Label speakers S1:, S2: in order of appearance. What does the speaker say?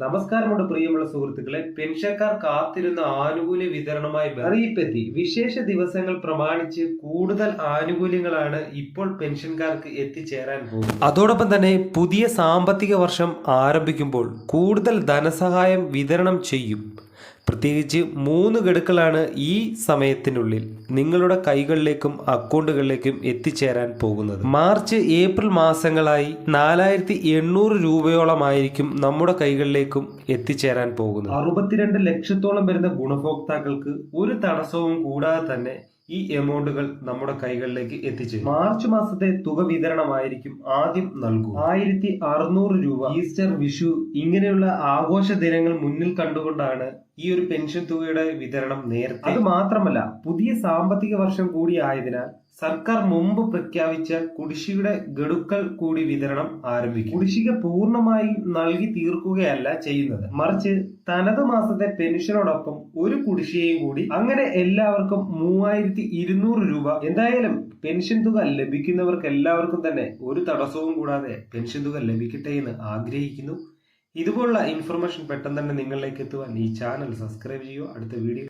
S1: നമസ്കാരമുണ്ട് പ്രിയമുള്ള സുഹൃത്തുക്കളെ. പെൻഷൻകാർ കാത്തിരുന്ന ആനുകൂല്യ വിതരണമായി അറിയിപ്പെത്തി. വിശേഷ ദിവസങ്ങൾ പ്രമാണിച്ച് കൂടുതൽ ആനുകൂല്യങ്ങളാണ് ഇപ്പോൾ പെൻഷൻകാർക്ക് എത്തിച്ചേരാൻ പോകുന്നത്. അതോടൊപ്പം തന്നെ പുതിയ സാമ്പത്തിക വർഷം ആരംഭിക്കുമ്പോൾ കൂടുതൽ ധനസഹായം വിതരണം ചെയ്യും. പ്രത്യേകിച്ച് 3 ഗഡുക്കളാണ് ഈ സമയത്തിനുള്ളിൽ നിങ്ങളുടെ കൈകളിലേക്കും അക്കൗണ്ടുകളിലേക്കും എത്തിച്ചേരാൻ പോകുന്നത്. മാർച്ച് ഏപ്രിൽ മാസങ്ങളായി 4800 രൂപയോളമായിരിക്കും നമ്മുടെ കൈകളിലേക്കും എത്തിച്ചേരാൻ പോകുന്നത്. 62 ലക്ഷത്തോളം വരുന്ന ഗുണഭോക്താക്കൾക്ക് ഒരു തടസ്സവും കൂടാതെ തന്നെ ഈ എമൗണ്ടുകൾ നമ്മുടെ കൈകളിലേക്ക് എത്തിച്ചു. മാർച്ച് മാസത്തെ തുക വിതരണമായിരിക്കും ആദ്യം നൽകും. 1600 രൂപ. ഈസ്റ്റർ, വിഷു ഇങ്ങനെയുള്ള ആഘോഷ ദിനങ്ങൾ മുന്നിൽ കണ്ടുകൊണ്ടാണ് ഈ ഒരു പെൻഷൻ തുകയുടെ വിതരണം നേരത്തെ. അത് മാത്രമല്ല, പുതിയ സാമ്പത്തിക വർഷം കൂടി ആയതിനാൽ സർക്കാർ മുമ്പ് പ്രഖ്യാപിച്ച കുടിശ്ശികയുടെ ഗഡുക്കൾ കൂടി വിതരണം ആരംഭിക്കും. കുടിശ്ശിക പൂർണ്ണമായും നൽകി തീർക്കുകയല്ല ചെയ്യുന്നത്, മറിച്ച് തനത് മാസത്തെ പെൻഷനോടൊപ്പം ഒരു കുടിശ്ശികയും കൂടി. അങ്ങനെ എല്ലാവർക്കും 3200 രൂപ. എന്തായാലും പെൻഷൻ തുക ലഭിക്കുന്നവർക്ക് എല്ലാവർക്കും തന്നെ ഒരു തടസ്സവും കൂടാതെ പെൻഷൻ തുക ലഭിക്കട്ടെ എന്ന് ആഗ്രഹിക്കുന്നു. ഇതുപോലുള്ള ഇൻഫർമേഷൻ പെട്ടെന്ന് തന്നെ നിങ്ങളിലേക്ക് എത്തുവാൻ ഈ ചാനൽ സബ്സ്ക്രൈബ് ചെയ്യുക. അടുത്ത വീഡിയോ